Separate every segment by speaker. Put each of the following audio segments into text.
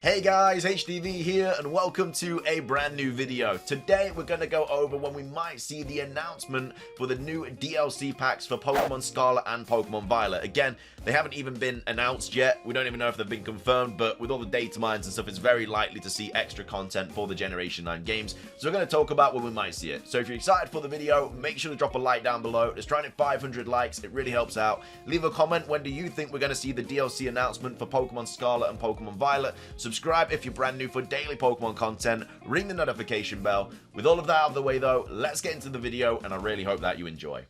Speaker 1: Hey guys, HDvee here and welcome to a brand new video. Today we're going to go over when we might see the announcement for the new DLC packs for Pokemon Scarlet and Pokemon Violet. Again, they haven't even been announced yet. We don't even know if they've been confirmed, but with all the data mines and stuff, it's very likely to see extra content for the Generation 9 games. So we're going to talk about when we might see it. So if you're excited for the video, make sure to drop a like down below. Let's try to hit 500 likes. It really helps out. Leave a comment. When do you think we're going to see the DLC announcement for Pokemon Scarlet and Pokemon Violet? Subscribe if you're brand new for daily Pokemon content. Ring the notification bell. With all of that out of the way though, let's get into the video and I really hope that you enjoy.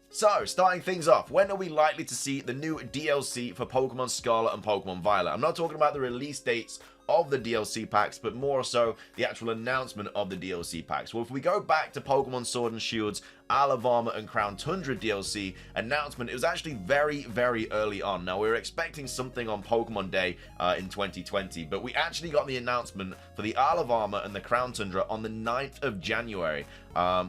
Speaker 1: So, starting things off, when are we likely to see the new DLC for Pokemon Scarlet and Pokemon Violet? I'm not talking about the release dates of the DLC packs, but more so the actual announcement of the DLC packs. Well, if we go back to Pokemon Sword and Shield's Isle of Armor and Crown Tundra DLC announcement, it was actually very, very early on. Now, we were expecting something on Pokemon Day in 2020, but we actually got the announcement for the Isle of Armor and the Crown Tundra on the 9th of January,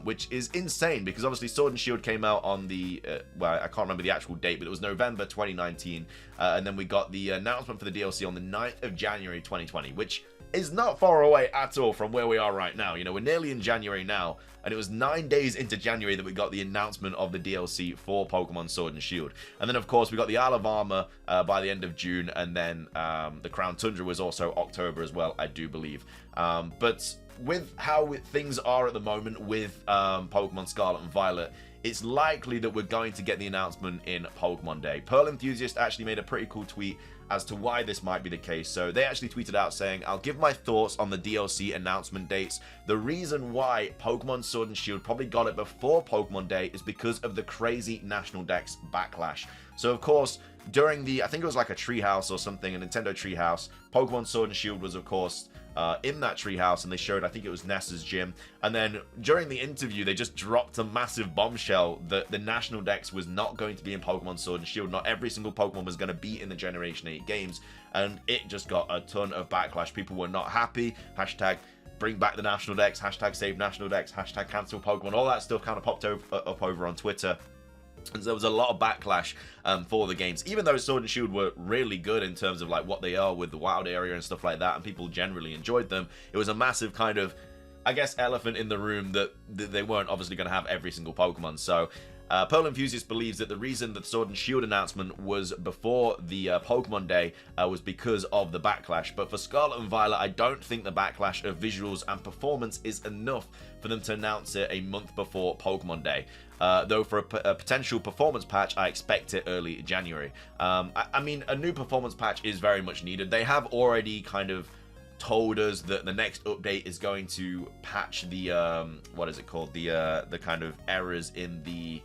Speaker 1: which is insane because obviously Sword and Shield came out on the, well, I can't remember the actual date, but it was November 2019, and then we got the announcement for the DLC on the 9th of January 2020, which is not far away at all from where we are right now. You know, we're nearly in January now, and it was 9 days into January that we got the announcement of the DLC for Pokemon Sword and Shield. And then, of course, we got the Isle of Armor by the end of June, and then the Crown Tundra was also October as well, I do believe. But with how things are at the moment with Pokemon Scarlet and Violet, it's likely that we're going to get the announcement in Pokemon Day. Pearl Enthusiast actually made a pretty cool tweet as to why this might be the case. So they actually tweeted out saying, "I'll give my thoughts on the DLC announcement dates. The reason why Pokemon Sword and Shield probably got it before Pokemon Day is because of the crazy National Dex backlash." So of course, during the, I think it was like a treehouse or something, a Nintendo treehouse, Pokemon Sword and Shield was of course in that treehouse, and they showed, I think it was Nessa's gym, and then during the interview they just dropped a massive bombshell that the National Dex was not going to be in Pokemon Sword and Shield. Not every single Pokemon was going to be in the Generation 8 games, and it just got a ton of backlash. People were not happy. Hashtag bring back the National Dex, hashtag save National Dex, hashtag cancel Pokemon, all that stuff kind of popped up over on Twitter. And so there was a lot of backlash for the games, even though Sword and Shield were really good in terms of like what they are with the wild area and stuff like that, and people generally enjoyed them. It was a massive kind of, I guess, elephant in the room that they weren't obviously going to have every single Pokemon. So Pearl Enthusiast believes that the reason that Sword and Shield announcement was before the Pokemon Day was because of the backlash. But for Scarlet and Violet, I don't think the backlash of visuals and performance is enough for them to announce it a month before Pokemon Day. Though for a potential performance patch, I expect it early January. I mean, a new performance patch is very much needed. They have already kind of told us that the next update is going to patch the what is it called, the kind of errors in the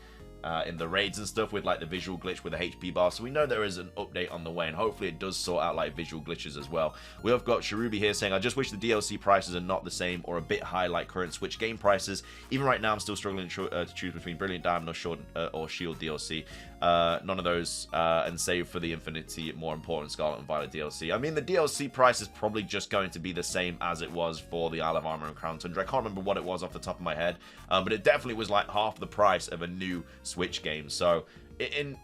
Speaker 1: raids and stuff with like the visual glitch with the HP bar. So we know there is an update on the way, and hopefully it does sort out like visual glitches as well. We have got Cherubi here saying, "I just wish the DLC prices are not the same or a bit high like current Switch game prices. Even right now I'm still struggling to choose between Brilliant Diamond or Shield DLC. None of those, and save for the Infinity more important Scarlet and Violet DLC." I mean, the DLC price is probably just going to be the same as it was for the Isle of Armor and Crown Tundra. I can't remember what it was off the top of my head, but it definitely was like half the price of a new Switch game. So in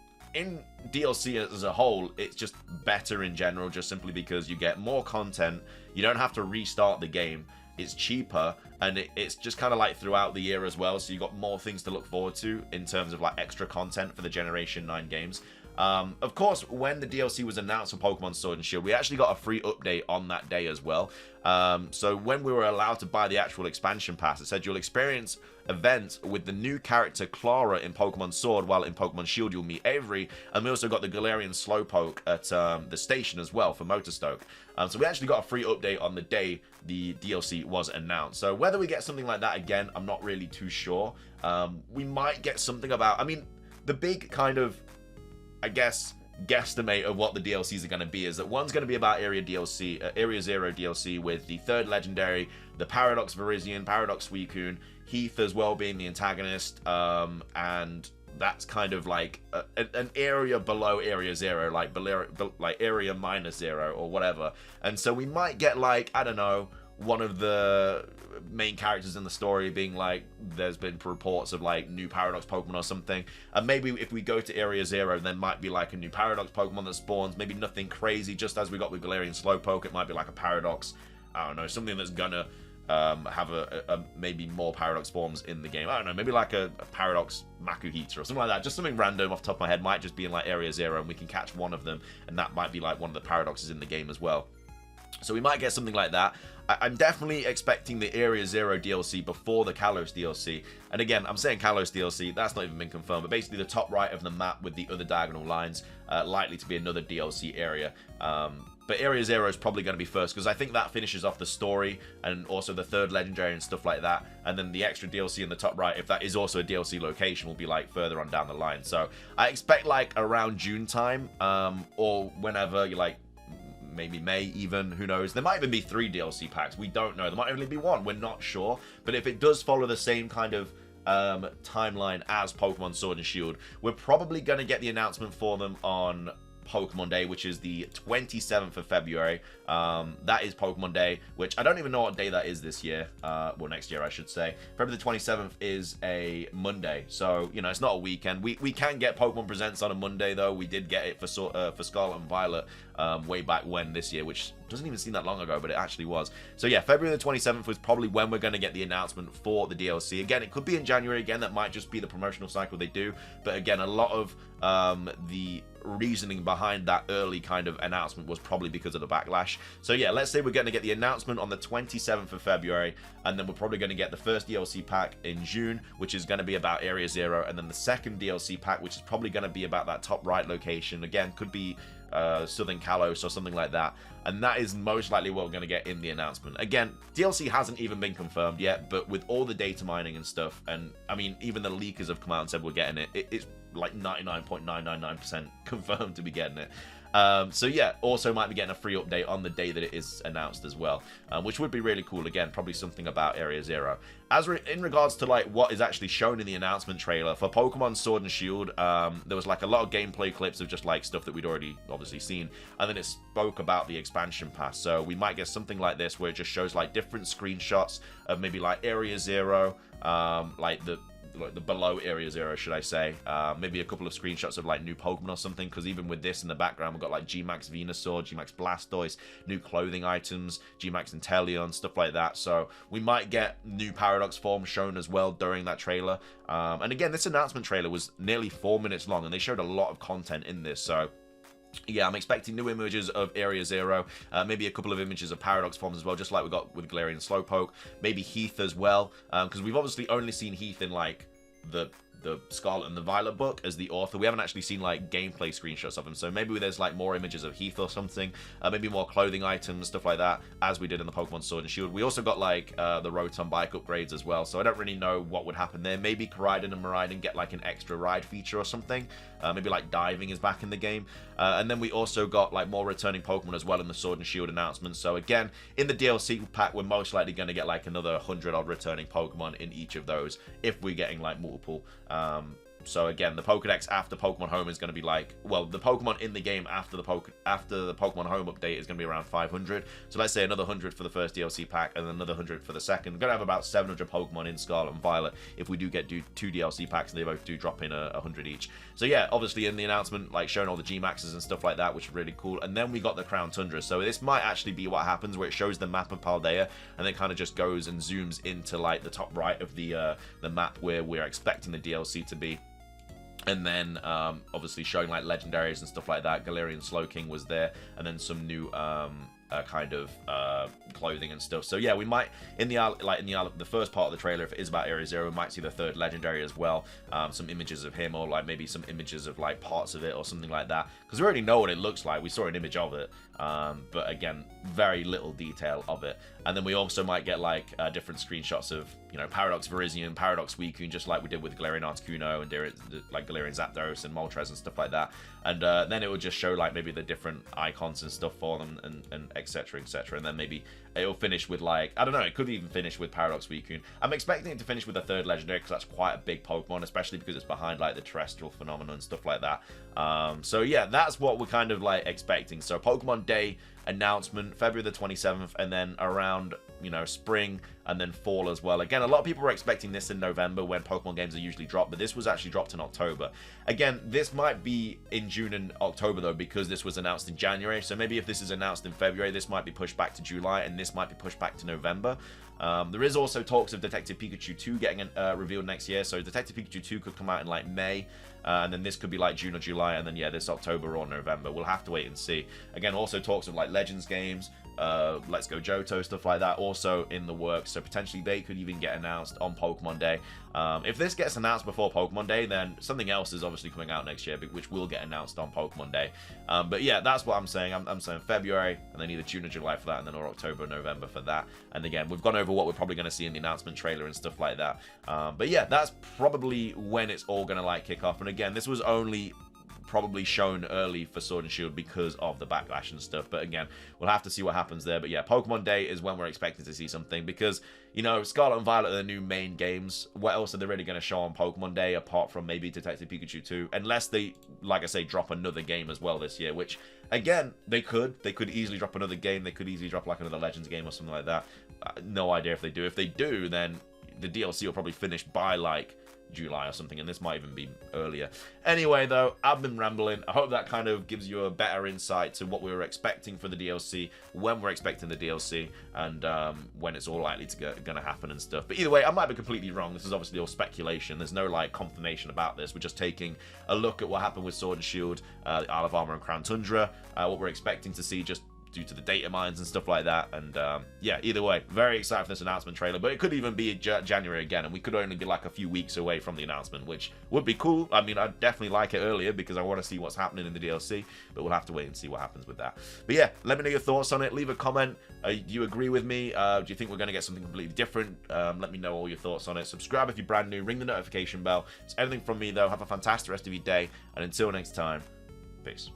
Speaker 1: DLC as a whole, it's just better in general, just simply because you get more content, you don't have to restart the game, it's cheaper, and it's just kind of like throughout the year as well, so you got more things to look forward to in terms of like extra content for the Generation 9 games. Of course, when the DLC was announced for Pokemon Sword and Shield, we actually got a free update on that day as well. So when we were allowed to buy the actual expansion pass, it said you'll experience events with the new character Clara in Pokemon Sword, while in Pokemon Shield you'll meet Avery, and we also got the Galarian Slowpoke at the station as well for Motorstoke. So we actually got a free update on the day the DLC was announced. So whether we get something like that again, I'm not really too sure. We might get something about, I mean, the big kind of, I guess, guesstimate of what the DLCs are going to be is that one's going to be about Area Zero DLC with the third legendary, the Paradox Virizion, Paradox Suicune, Heath as well being the antagonist, and that's kind of like an area below Area Zero, like Area -0 or whatever. And so we might get like, I don't know, one of the main characters in the story being like, there's been reports of like new Paradox Pokemon or something, and maybe if we go to Area 0, there might be like a new Paradox Pokemon that spawns. Maybe nothing crazy, just as we got with Galarian Slowpoke. It might be like a Paradox, I don't know, something that's gonna have a maybe more Paradox forms in the game. I don't know, maybe like a Paradox Makuhita or something like that. Just something random off the top of my head. Might just be in like Area 0 and we can catch one of them, and that might be like one of the Paradoxes in the game as well. So we might get something like that. I'm definitely expecting the Area 0 DLC before the Kalos DLC. And again, I'm saying Kalos DLC, that's not even been confirmed, but basically the top right of the map with the other diagonal lines, likely to be another DLC area. But Area 0 is probably going to be first, because I think that finishes off the story and also the third legendary and stuff like that. And then the extra DLC in the top right, if that is also a DLC location, will be like further on down the line. So I expect like around June time, or whenever you like, maybe May even, who knows. There might even be 3 DLC packs, we don't know. There might only be 1, we're not sure. But if it does follow the same kind of timeline as Pokemon Sword and Shield, we're probably going to get the announcement for them on Pokemon Day, which is the 27th of February. That is Pokemon Day, which I don't even know what day that is this year. Well, next year, I should say. February the 27th is a Monday, so, you know, it's not a weekend. We can get Pokemon Presents on a Monday, though. We did get it for Scarlet and Violet way back when this year, which doesn't even seem that long ago, but it actually was. So, yeah, February the 27th was probably when we're going to get the announcement for the DLC. Again, it could be in January. Again, that might just be the promotional cycle they do. But, again, a lot of the reasoning behind that early kind of announcement was probably because of the backlash. So yeah, let's say we're going to get the announcement on the 27th of February, and then we're probably going to get the first DLC pack in June, which is going to be about Area 0, and then the second DLC pack, which is probably going to be about that top right location. Again, could be Southern Kalos or something like that, and that is most likely what we're going to get in the announcement. Again, DLC hasn't even been confirmed yet, but with all the data mining and stuff, and I mean, even the leakers have come out and said we're getting it, it's like 99.999% confirmed to be getting it. So yeah, also might be getting a free update on the day that it is announced as well, which would be really cool. Again, probably something about Area 0. In regards to like what is actually shown in the announcement trailer for Pokemon Sword and Shield, there was like a lot of gameplay clips of just like stuff that we'd already obviously seen, and then it spoke about the expansion pass. So we might get something like this where it just shows like different screenshots of maybe like Area 0, like the below Area 0, should I say. Maybe a couple of screenshots of like new Pokemon or something, because even with this in the background, we've got like G-Max Venusaur, G-Max Blastoise, new clothing items, G-Max Inteleon, stuff like that. So we might get new Paradox forms shown as well during that trailer. And again, this announcement trailer was nearly 4 minutes long, and they showed a lot of content in this. So yeah, I'm expecting new images of Area 0, maybe a couple of images of Paradox forms as well, just like we got with Galarian Slowpoke, maybe Heath as well, because we've obviously only seen Heath in like the Scarlet and the Violet book as the author. We haven't actually seen like gameplay screenshots of him, so maybe there's like more images of Heath or something, maybe more clothing items, stuff like that, as we did in the Pokemon Sword and Shield. We also got like the Rotom bike upgrades as well, so I don't really know what would happen there. Maybe Koraidon and Miraidon get like an extra ride feature or something. Maybe like diving is back in the game. And then we also got like more returning Pokemon as well in the Sword and Shield announcement. So again, in the DLC pack, we're most likely going to get like another 100 odd returning Pokemon in each of those, if we're getting like multiple. So again, the Pokedex after Pokemon Home is going to be like, well, the Pokemon in the game after the Pokemon Home update is going to be around 500. So let's say another 100 for the first DLC pack, and then another 100 for the second. We're going to have about 700 Pokemon in Scarlet and Violet if we do get 2 DLC packs, and they both do drop in 100 each. So yeah, obviously in the announcement, like showing all the G-Maxes and stuff like that, which is really cool. And then we got the Crown Tundra. So this might actually be what happens, where it shows the map of Paldea, and then kind of just goes and zooms into like the top right of the map where we're expecting the DLC to be. And then obviously showing like legendaries and stuff like that. Galarian Slowking was there, and then some new kind of clothing and stuff. So yeah, we might in the first part of the trailer, if it is about Area 0, we might see the third legendary as well. Some images of him, or like maybe some images of like parts of it or something like that, because we already know what it looks like. We saw an image of it, but again, very little detail of it. And then we also might get like different screenshots of, you know, Paradox Virizion, Paradox Suicune, just like we did with Galarian Articuno and like Galarian Zapdos and Moltres and stuff like that. And then it will just show like maybe the different icons and stuff for them, and etc, etc. And then maybe it'll finish with like, I don't know, it could even finish with Paradox Suicune. I'm expecting it to finish with a third legendary, because that's quite a big Pokemon, especially because it's behind like the terrestrial phenomenon and stuff like that. So yeah, that's what we're kind of like expecting. So Pokemon Day announcement, February the 27th, and then around, you know, spring and then fall as well. Again, a lot of people were expecting this in November when Pokemon games are usually dropped, but this was actually dropped in October. Again, this might be in June and October though, because this was announced in January. So maybe if this is announced in February, this might be pushed back to July, and this might be pushed back to November. There is also talks of Detective Pikachu 2 getting revealed next year, so Detective Pikachu 2 could come out in like May, and then this could be like June or July, and then yeah, this October or November. We'll have to wait and see. Again, also talks of like Legends games, Let's Go Johto, stuff like that, also in the works, so potentially they could even get announced on Pokemon Day. If this gets announced before Pokemon Day, then something else is obviously coming out next year, which will get announced on Pokemon Day. But yeah, that's what I'm saying. I'm saying February, and then either June or July for that, and then or October or November for that. And again, we've gone over what we're probably going to see in the announcement trailer and stuff like that. But yeah, that's probably when it's all going to like kick off. And again, this was only probably shown early for Sword and Shield because of the backlash and stuff, but again, we'll have to see what happens there. But yeah, Pokemon Day is when we're expecting to see something, because, you know, Scarlet and Violet are the new main games. What else are they really going to show on Pokemon Day apart from maybe Detective Pikachu 2, unless they, like I say, drop another game as well this year, which again, they could easily drop another game. They could easily drop like another Legends game or something like that. No idea if they do. If they do, then the DLC will probably finish by like July or something, and this might even be earlier. Anyway, though, I've been rambling. I hope that kind of gives you a better insight to what we were expecting for the DLC, when we're expecting the DLC, and when it's all likely to gonna happen and stuff. But either way, I might be completely wrong. This is obviously all speculation. There's no like confirmation about this. We're just taking a look at what happened with Sword and Shield, Isle of Armor and Crown Tundra, what we're expecting to see just due to the data mines and stuff like that. And yeah, either way, very excited for this announcement trailer, but it could even be January again, and we could only be like a few weeks away from the announcement, which would be cool. I mean, I'd definitely like it earlier because I want to see what's happening in the DLC, but we'll have to wait and see what happens with that. But yeah, let me know your thoughts on it. Leave a comment. Do you agree with me? Do you think we're going to get something completely different? Let me know all your thoughts on it. Subscribe if you're brand new. Ring the notification bell. It's everything from me, though. Have a fantastic rest of your day, and until next time, peace.